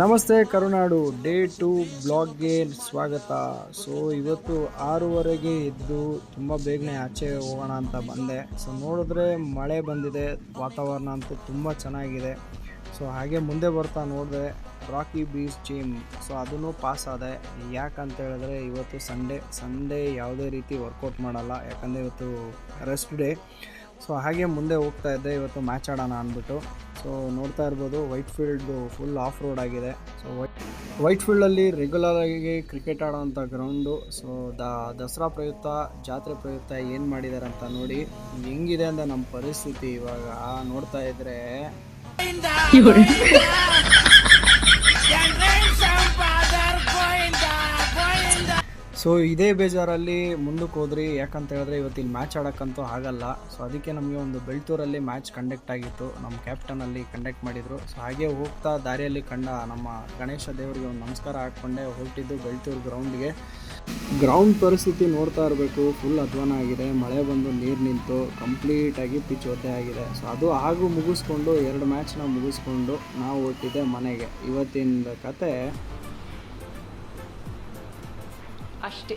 ನಮಸ್ತೆ ಕರುನಾಡು ಡೇ 2 ಬ್ಲಾಗ್ಗೆ ಸ್ವಾಗತ. ಸೊ ಇವತ್ತು 6:30ಗೆ ಎದ್ದು ತುಂಬ ಬೇಗನೆ ಆಚೆ ಹೋಗೋಣ ಅಂತ ಬಂದೆ. ಸೊ ನೋಡಿದ್ರೆ ಮಳೆ ಬಂದಿದೆ, ವಾತಾವರಣ ಅಂತೂ ತುಂಬ ಚೆನ್ನಾಗಿದೆ. ಸೊ ಹಾಗೆ ಮುಂದೆ ಬರ್ತಾ ನೋಡಿದೆ ರಾಕಿ ಬೀಚ್ ಜಿಮ್. ಸೊ ಅದನ್ನು ಪಾಸ್ ಆದೆ. ಯಾಕಂತ ಹೇಳಿದ್ರೆ ಇವತ್ತು ಸಂಡೇ ಯಾವುದೇ ರೀತಿ ವರ್ಕೌಟ್ ಮಾಡಲ್ಲ, ಯಾಕಂದರೆ ಇವತ್ತು ರೆಸ್ಟ್ ಡೇ. ಸೊ ಹಾಗೆ ಮುಂದೆ ಹೋಗ್ತಾ ಇದ್ದೆ, ಇವತ್ತು ಮ್ಯಾಚ್ ಆಡೋಣ ಅಂದ್ಬಿಟ್ಟು. ಸೊ ನೋಡ್ತಾ ಇರ್ಬೋದು ವೈಟ್ ಫೀಲ್ಡ್ದು ಫುಲ್ ಆಫ್ ರೋಡ್ ಆಗಿದೆ. ಸೊ ವೈಟ್ ಫೀಲ್ಡಲ್ಲಿ ರೆಗ್ಯುಲರ್ ಆಗಿ ಕ್ರಿಕೆಟ್ ಆಡೋವಂಥ ಗ್ರೌಂಡು. ಸೊ ದಸರಾ ಪ್ರಯುಕ್ತ, ಜಾತ್ರೆ ಪ್ರಯುಕ್ತ ಏನು ಮಾಡಿದ್ದಾರೆ ಅಂತ ನೋಡಿ. ಹೆಂಗಿದೆ ಅಂದರೆ ನಮ್ಮ ಪರಿಸ್ಥಿತಿ ಇವಾಗ ನೋಡ್ತಾ ಇದ್ರೆ ಸೊ ಇದೇ ಬೇಜಾರಲ್ಲಿ ಮುಂದಕ್ಕೆ ಹೋದ್ರಿ. ಯಾಕಂತ ಹೇಳಿದ್ರೆ ಇವತ್ತಿಲ್ಲಿ ಮ್ಯಾಚ್ ಆಡೋಕ್ಕಂತೂ ಆಗಲ್ಲ. ಸೊ ಅದಕ್ಕೆ ನಮಗೆ ಒಂದು ಬೆಳ್ತೂರಲ್ಲಿ ಮ್ಯಾಚ್ ಕಂಡಕ್ಟ್ ಆಗಿತ್ತು, ನಮ್ಮ ಕ್ಯಾಪ್ಟನಲ್ಲಿ ಕಂಡಕ್ಟ್ ಮಾಡಿದರು. ಸೊ ಹಾಗೆ ಹೋಗ್ತಾ ದಾರಿಯಲ್ಲಿ ಕಂಡ ನಮ್ಮ ಗಣೇಶ ದೇವರಿಗೆ ಒಂದು ನಮಸ್ಕಾರ ಹಾಕ್ಕೊಂಡೆ ಹೊರಟಿದ್ದು ಬೆಳ್ತೂರು ಗ್ರೌಂಡ್ಗೆ. ಗ್ರೌಂಡ್ ಪರಿಸ್ಥಿತಿ ನೋಡ್ತಾ ಇರಬೇಕು, ಫುಲ್ ಅಧ್ವಾನ ಆಗಿದೆ. ಮಳೆ ಬಂದು ನೀರು ನಿಂತು ಕಂಪ್ಲೀಟಾಗಿ ಪಿಚ್ ಒದ್ದೆ ಆಗಿದೆ. ಸೊ ಅದು ಮುಗಿಸ್ಕೊಂಡು 2 ಮ್ಯಾಚ್ನ ಮುಗಿಸ್ಕೊಂಡು ನಾವು ಹೊರಟಿದ್ದೆ ಮನೆಗೆ. ಇವತ್ತಿನ ಕತೆ ಅಷ್ಟೇ.